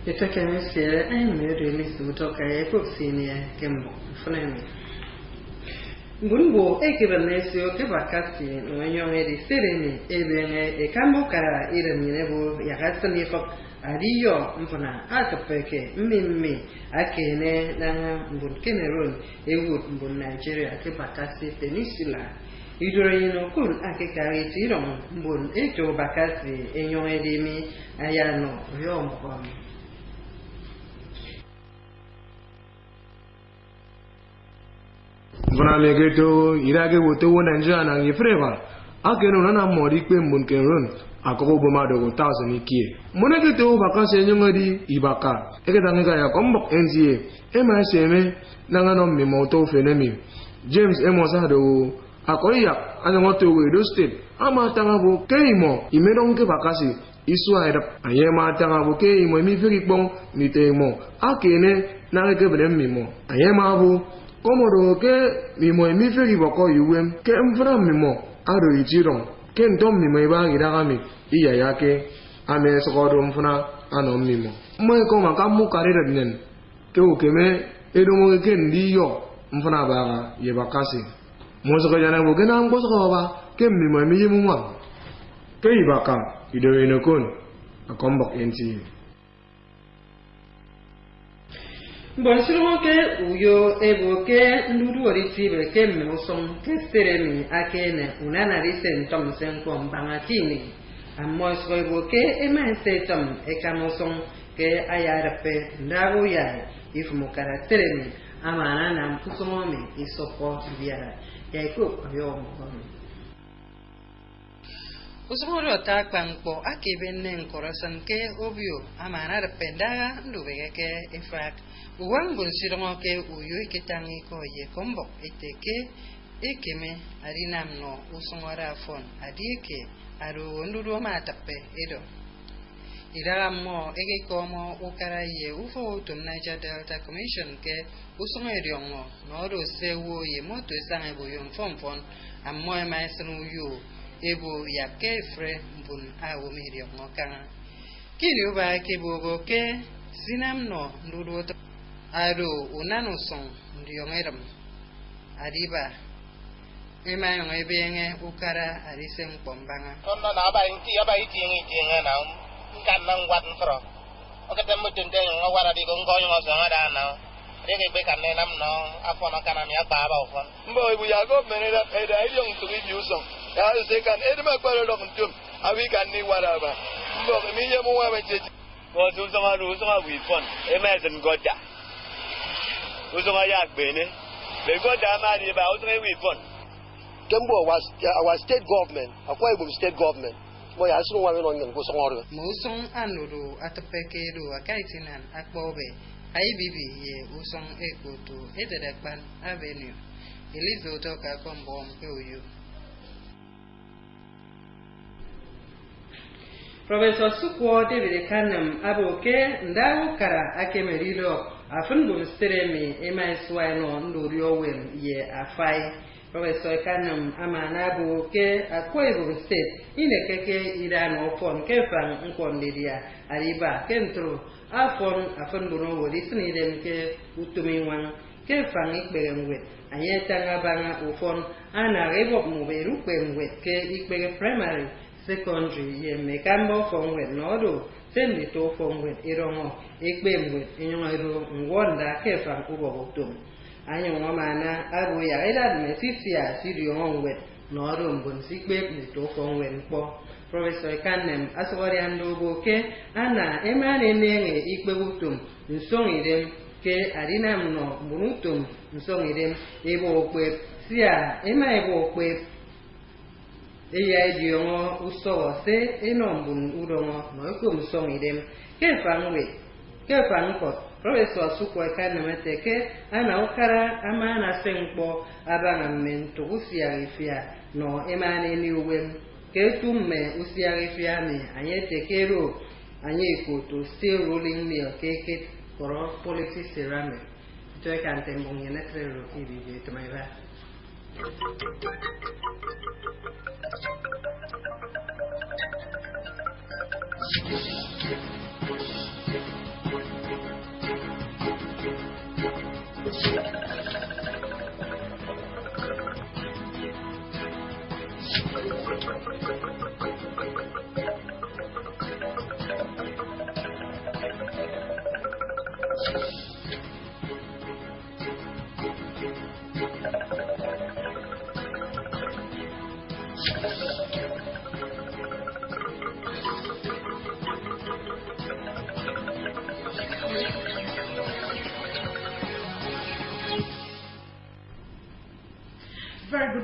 Ita kemi siya ay may release to kaya ko senior kembo flame. Bunbo e kibanesio ke bakasi no nyong edi sereni ebenge e kambo kara irani nebo yakasani fok adiyo mfuna atopeke mimi akene na mbun Cameroon ewood mbun Nigeria ke bakasi peninsula idorino kun akekari tiron mbun eto bakasi enyon edimi ayano yombo. Vana megeto irage woto Nigeria na ngifreva akeno nana mori pe mun Cameroon akoko boma dogo thousand ikie monegeto bakase nyongadi ibaka eketanga ya kombok NTA MSM nangano mimoto fenemi James Emosado akoya anyoto Edo State ama tangabo keimo imedonke bakase iswa edap ayema tangabo keimo mi ferikpon mitemo akene nangeke mimo ayema bu Komodo ke mimo emiferi boko yuwem ke mfra mimo aro ichiron ke ndom mimo iba gidagami iya yake ame sokodo mfuna ano mimo mwe ko maka mu karira dinen ke ukeme edomo ke ndiyo mfuna baga ye bakasi mozo ko jana bo gena ngoso ko ba ke mimo emiyimu mwa ke ibaka ido enokon akombok NTA. Bonjour ke uyo evoke ndudu oritibe ke memuson ke seremi akene unana risen tom senko mbangatini amos ko evoke emense tom ekamoson ke ayarpe ndago ya ifumo karateremi amana na mkusomomi isopo biara yaiko ayo Usumoro takpanko akibenne nkorosan ke obio amana rependaga ndubege ke efak uwangun sirongo ke uyo iketangi ko ye kombo iteke ekeme arinamno usumora fon adieke aru nduro matape edo iramo ege komo ukara ye ufo tum Niger Delta Commission ke usumoriongo noro sewo ye moto sange boyon fon ammo e maestro uyo ebo yake fre mbun awo mirio ngokanga kiri uba ke bobo ke sinamno nduro aro unano son ndio ngeram ariba ema no ebenge ukara arisem pombanga no na ba inti ngi na kan nang wat tro okata mutende ngawara di gongo ngo so ngada na rege be kan nam no afona kana mi aba ba ofon mbo ibu ya go menera eda ilong tu biu so ya se kan edma kwalo do kuntum abi kan ni waraba mbo mi ye mo wa meje ko su so ma ru so ma wi fon e ma sen goda o so ma ya gbe ni le goda ma ri ba o so wi fon Kembo was our state government akwa Ibom state government mo ya sunu wa me no ngem go so ngoro mo son anuru atopeke do akaitinan akpobe Ibibio ye uson ekoto ededekpan avenue Elizo toka kombo mpe uyu Professor Sukwo David Kanam aboke ndawo kara akemerilo afungu steremi emaiswaino ndurio wen ye afai Professor Kanam amana aboke akwebu state inekeke irano fon kefan nkondidia ariba kentro afon wodi sinidem ke utuminwan kefan ikberengwe anyetanga banga ufon ana rebo muberu kwengwe ke ikbere primary secondary ye mekambo fongwe nodo sendi to fongwe irongo ikbemwe inyongero ngonda kefan ubogotum anyo mana abu ya ila mesisia sidio ngwe nodo mbon sikbe ni to fongwe npo Professor Kanem aswari andogo ke ana emane nenge ikbegutum nsongidem ke arinamno bunutum nsongidem ebo okwe sia ema ebo okwe eya idiongo usowo se enombun udongo no ikum songidem ke fanko Professor Sukwa Kanem teke ana okara amana senkpo abanga mento usia rifia no emane ni uwem Ketume usiarifiami anyetekero anyekoto still rolling mill keke koro politics ceramic to kante mbonye netrero Ibibio to my va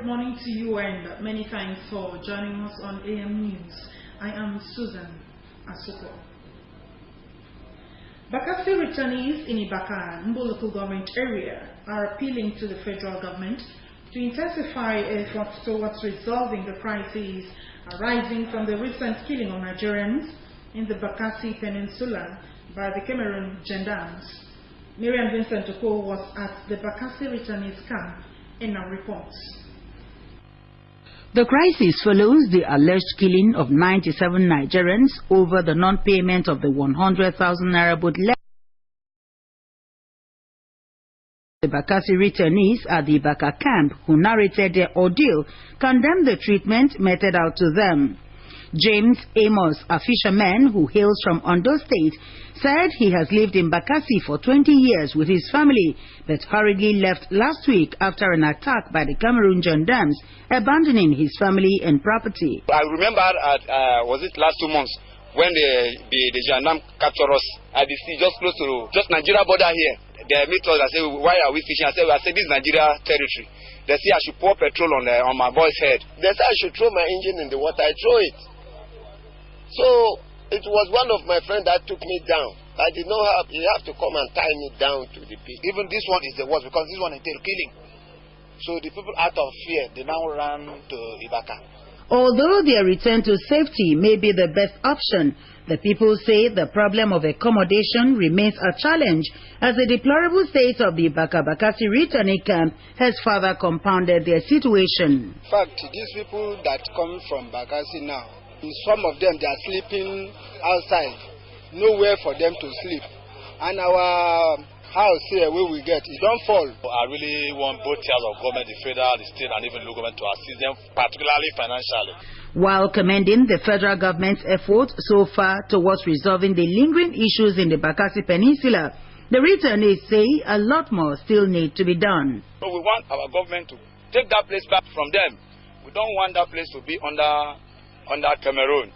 good morning to you and many thanks for joining us on AM News. I am Susan Asuko. Bakassi returnees in Ibaka, Mbo local government area, are appealing to the federal government to intensify efforts towards resolving the crises arising from the recent killing of Nigerians in the Bakassi Peninsula by the Cameroon gendarmes. Miriam Vincent Oko was at the Bakassi returnees camp in our reports. The crisis follows the alleged killing of 97 Nigerians over the non-payment of the 100,000 naira boat levy. The Bakassi returnees at the Ibaka camp, who narrated their ordeal, condemned the treatment meted out to them. James Amos, a fisherman who hails from Ondo State, said he has lived in Bakassi for 20 years with his family, but hurriedly left last week after an attack by the Cameroon gendarmes, abandoning his family and property. I remember was it last 2 months when the gendarme captured us at the sea just close to Nigeria border here. They met us and said, "Why are we fishing?" I said, "This is Nigeria territory." They say I should pour petrol on my boy's head. They say I should throw my engine in the water. I throw it. So it was one of my friends that took me down. I did not have, he have to come and tie me down to the pit. Even this one is the worst because this one entails killing. So the people out of fear, they now run to Ibaka. Although their return to safety may be the best option, the people say the problem of accommodation remains a challenge as the deplorable state of the Bakassi returnee camp has further compounded their situation. In fact, these people that come from Bakassi now, some of them, they are sleeping outside, nowhere for them to sleep. And our house here, where we get, it don't fall. I really want both tiers of government, the federal, the state, and even local government to assist them, particularly financially. While commending the federal government's effort so far towards resolving the lingering issues in the Bakassi Peninsula, the returnees say a lot more still need to be done. So we want our government to take that place back from them. We don't want that place to be under Cameroon.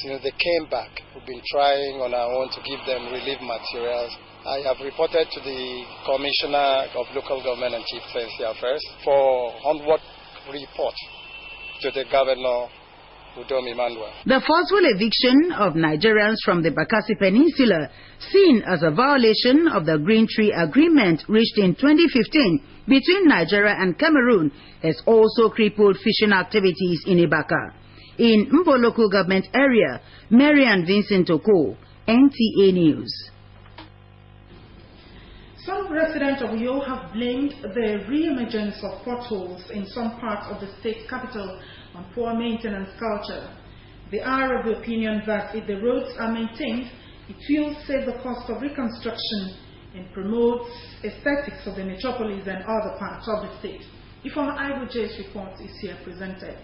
Since they came back, we've been trying on our own to give them relief materials. I have reported to the Commissioner of Local Government and Chief Defense Affairs for onward report to the Governor Udom Emmanuel. The forceful eviction of Nigerians from the Bakassi Peninsula, seen as a violation of the Green Tree Agreement reached in 2015 between Nigeria and Cameroon, has also crippled fishing activities in Ibaka. In Mbo local government area, Marian Vincent Oko, NTA News. Some residents of Uyo have blamed the re-emergence of potholes in some parts of the state capital on poor maintenance culture. They are of the opinion that if the roads are maintained, it will save the cost of reconstruction and promote aesthetics of the metropolis and other parts of the state. Ifeoma Iwoje's report is here presented.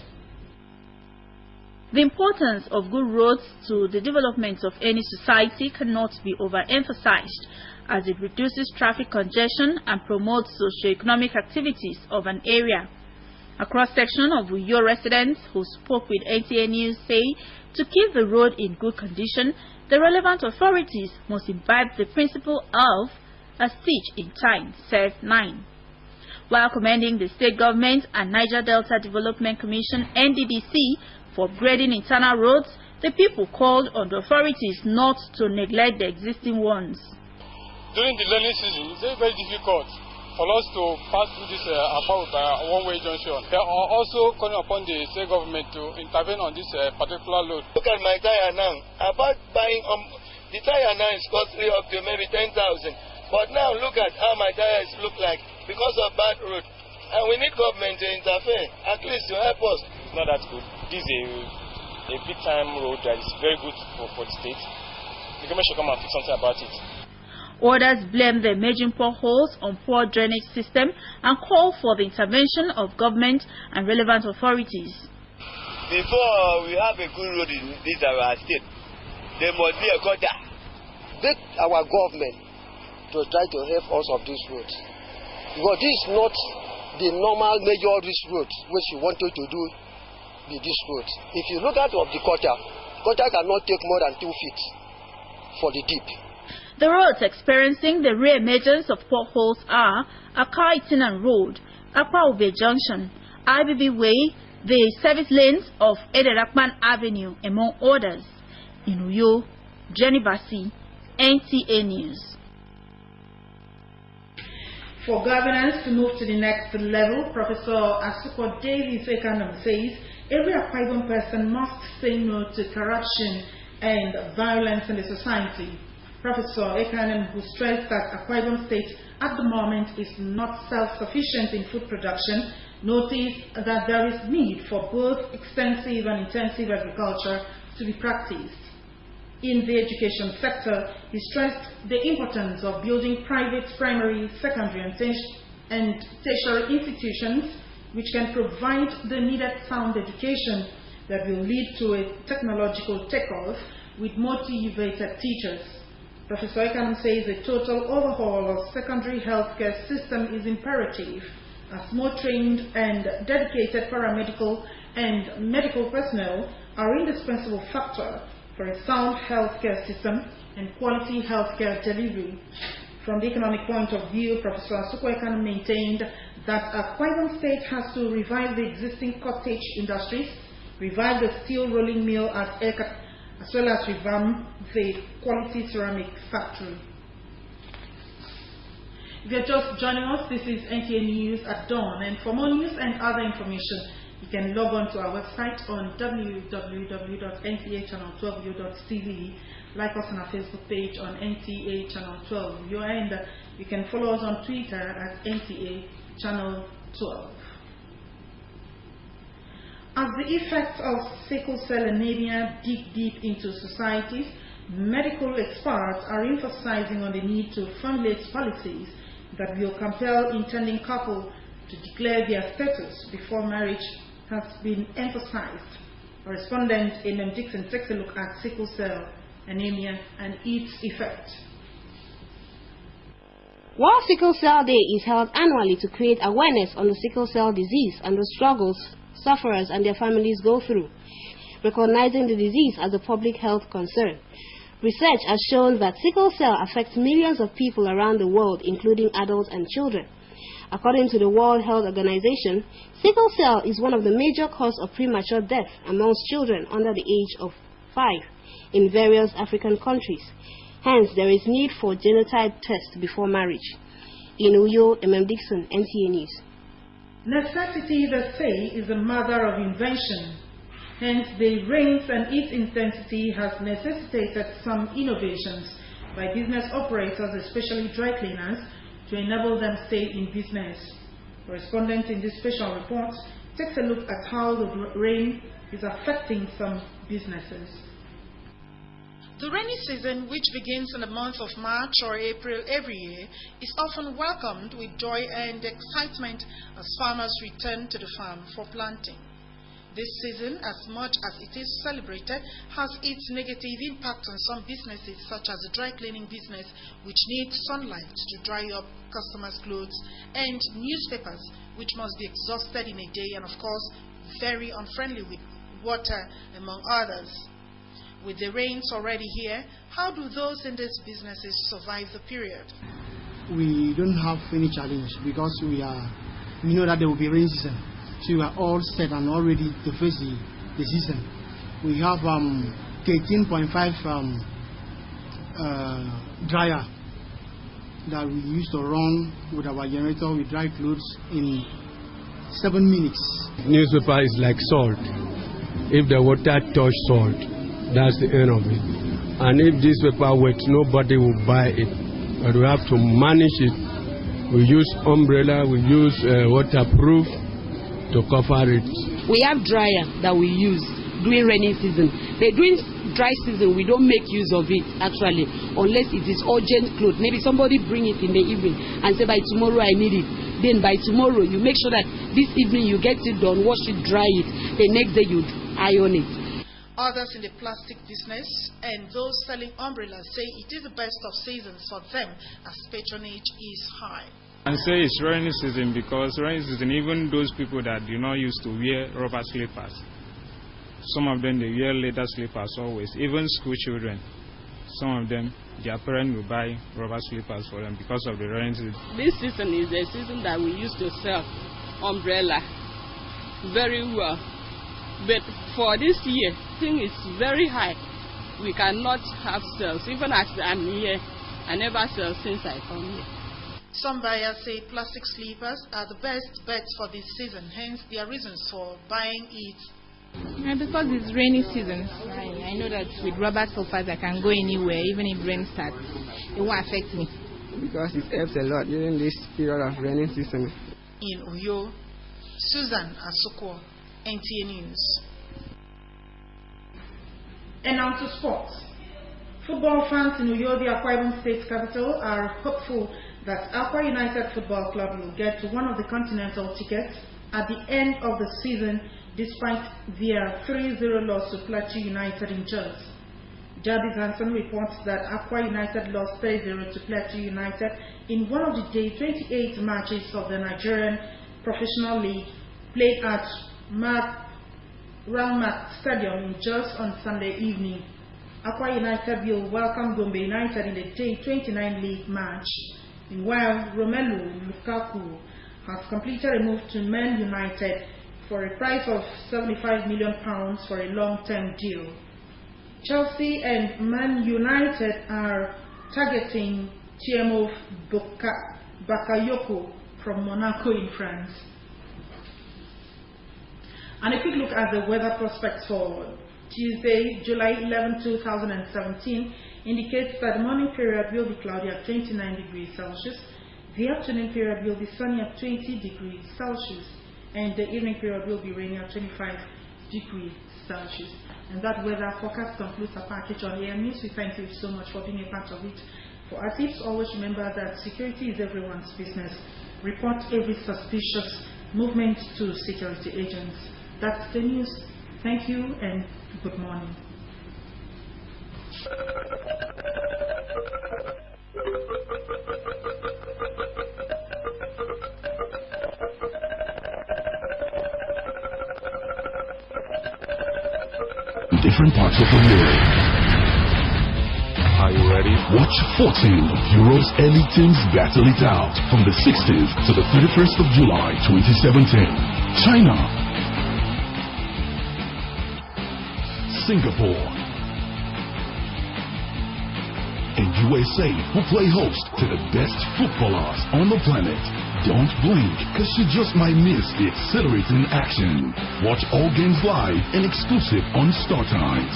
The importance of good roads to the development of any society cannot be overemphasized, as it reduces traffic congestion and promotes socio-economic activities of an area. A cross-section of Uyo residents who spoke with NTA News say to keep the road in good condition, the relevant authorities must imbibe the principle of a stitch in time, says 9. While commending the state government and Niger Delta Development Commission (NDDC) for upgrading internal roads, the people called on the authorities not to neglect the existing ones. During the rainy season, it's very difficult for us to pass through this one-way junction. They are also calling upon the state government to intervene on this particular road. Look at my tire now. About buying the tire now is costly up to maybe 10,000. But now look at how my tires look like because of bad road. And we need government to interfere, at least to help us. Not that good. This is a big-time road that is very good for the state. The government should come and fix something about it. Others blame the emerging potholes on poor drainage system and call for the intervention of government and relevant authorities. Before we have a good road in this our state, there must be a gutter. Beg our government to try to help us of these roads. Because this is not the normal major risk road which you wanted to do with this road. If you look at of the gutter cannot take more than 2 feet for the deep. The roads experiencing the re-emergence of potholes are Akwa Itinan Road, Akwa Ube Junction, Ibibio Way, the service lanes of Ederakman Avenue, among others. In Uyo, Jenny Bassi, NTA News. For governance to move to the next level, Professor Asuko Davis Ekanam says every Akwa Ibom person must say no to corruption and violence in the society. Professor Ekanam, who stressed that Akwa Ibom State at the moment is not self-sufficient in food production, noticed that there is need for both extensive and intensive agriculture to be practiced. In the education sector, he stressed the importance of building private primary, secondary and tertiary institutions which can provide the needed sound education that will lead to a technological takeoff with motivated teachers. Professor Ekanam says a total overhaul of secondary healthcare system is imperative as more trained and dedicated paramedical and medical personnel are indispensable factor for a sound healthcare system and quality healthcare delivery. From the economic point of view, Professor Asuko Ekanam maintained that Akwa Ibom State has to revive the existing cottage industries, revive the steel rolling mill at Ekat, as well as revamp the quality ceramic factory. If you're just joining us, this is NTA News at dawn, and for more news and other information, you can log on to our website on www.ntachannel12u.tv. Like us on our Facebook page on NTA Channel 12, and you can follow us on Twitter at NTA Channel 12. As the effects of sickle cell anemia dig deep into societies, medical experts are emphasizing on the need to formulate policies that will compel intending couples to declare their status before marriage has been emphasized. Correspondent Amen Dixon takes a look at sickle cell anemia and its effect. World Sickle Cell Day is held annually to create awareness on the sickle cell disease and the struggles sufferers and their families go through, recognizing the disease as a public health concern. Research has shown that sickle cell affects millions of people around the world, including adults and children. According to the World Health Organization, sickle cell is one of the major causes of premature death amongst children under the age of 5 in various African countries. Hence, there is need for genotype tests before marriage. In Uyo, M.M. Dixon, NTA News. Necessity, they say, is the mother of invention. Hence, the rains and its intensity has necessitated some innovations by business operators, especially dry cleaners, to enable them to stay in business. Correspondent in this special report takes a look at how the rain is affecting some businesses. The rainy season, which begins in the month of March or April every year, is often welcomed with joy and excitement as farmers return to the farm for planting. This season, as much as it is celebrated, has its negative impact on some businesses, such as the dry cleaning business, which needs sunlight to dry up customers' clothes, and newspapers, which must be exhausted in a day, and of course, very unfriendly with water, among others. With the rains already here, how do those in these businesses survive the period? We don't have any challenge because we know that there will be rain season. So we are all set and all ready to face the season. We have 18.5 dryer that we used to run with our generator with dry clothes in 7 minutes. Newspaper is like salt. If the water touch salt, that's the end of it. And if this paper wet, nobody will buy it. But we have to manage it. We use umbrella, we use waterproof to cover it. We have dryer that we use during rainy season. But during dry season, we don't make use of it actually, unless it is urgent clothes. Maybe somebody bring it in the evening and say by tomorrow I need it. Then by tomorrow you make sure that this evening you get it done, wash it, dry it. The next day you iron it. Others in the plastic business and those selling umbrellas say it is the best of seasons for them as patronage is high. I say it's rainy season because rainy season, even those people that do not used to wear rubber slippers, some of them they wear leather slippers always, even school children. Some of them, their parents will buy rubber slippers for them because of the rainy season. This season is the season that we used to sell umbrella very well. But for this year, thing is very high. We cannot have sales. Even as I'm here, I never sell since I come here. Some buyers say plastic sleepers are the best bets for this season, hence their reasons for buying it. Yeah, because it's rainy season. I know that with rubber sofas I can go anywhere, even if rain starts. It won't affect me. Because it helps a lot during this period of rainy season. In Uyo, Susan Asukwo, NTA News. And now to sports. Football fans in Uyo, the Akwa Ibom State capital, are hopeful that Akwa United Football Club will get to one of the continental tickets at the end of the season, despite their 3-0 loss to Plateau United in Jos. Jabi Hansen reports that Akwa United lost 3-0 to Plateau United in one of the day 28 matches of the Nigerian Professional League played at Ralmat Stadium in Jos on Sunday evening. Akwa United will welcome Gombe United in the day 29 league match. Meanwhile, Romelu Lukaku has completed a move to Man United for a price of £75 million for a long-term deal. Chelsea and Man United are targeting Thiemo Bakayoko from Monaco in France. And a quick look at the weather prospects for Tuesday, July 11, 2017, indicates that the morning period will be cloudy at 29 degrees Celsius, the afternoon period will be sunny at 20 degrees Celsius, and the evening period will be rainy at 25 degrees Celsius. And that weather forecast concludes our package on air news. We thank you so much for being a part of it. For our tips, always remember that security is everyone's business. Report every suspicious movement to security agents. That's the news. Thank you and good morning. Different parts of the world. Are you ready? Watch 14 of Europe's elite teams battle it out from the 16th to the 31st of July 2017. China, Singapore, and USA will play host to the best footballers on the planet. Don't blink, because you just might miss the exhilarating action. Watch all games live and exclusive on Star Times.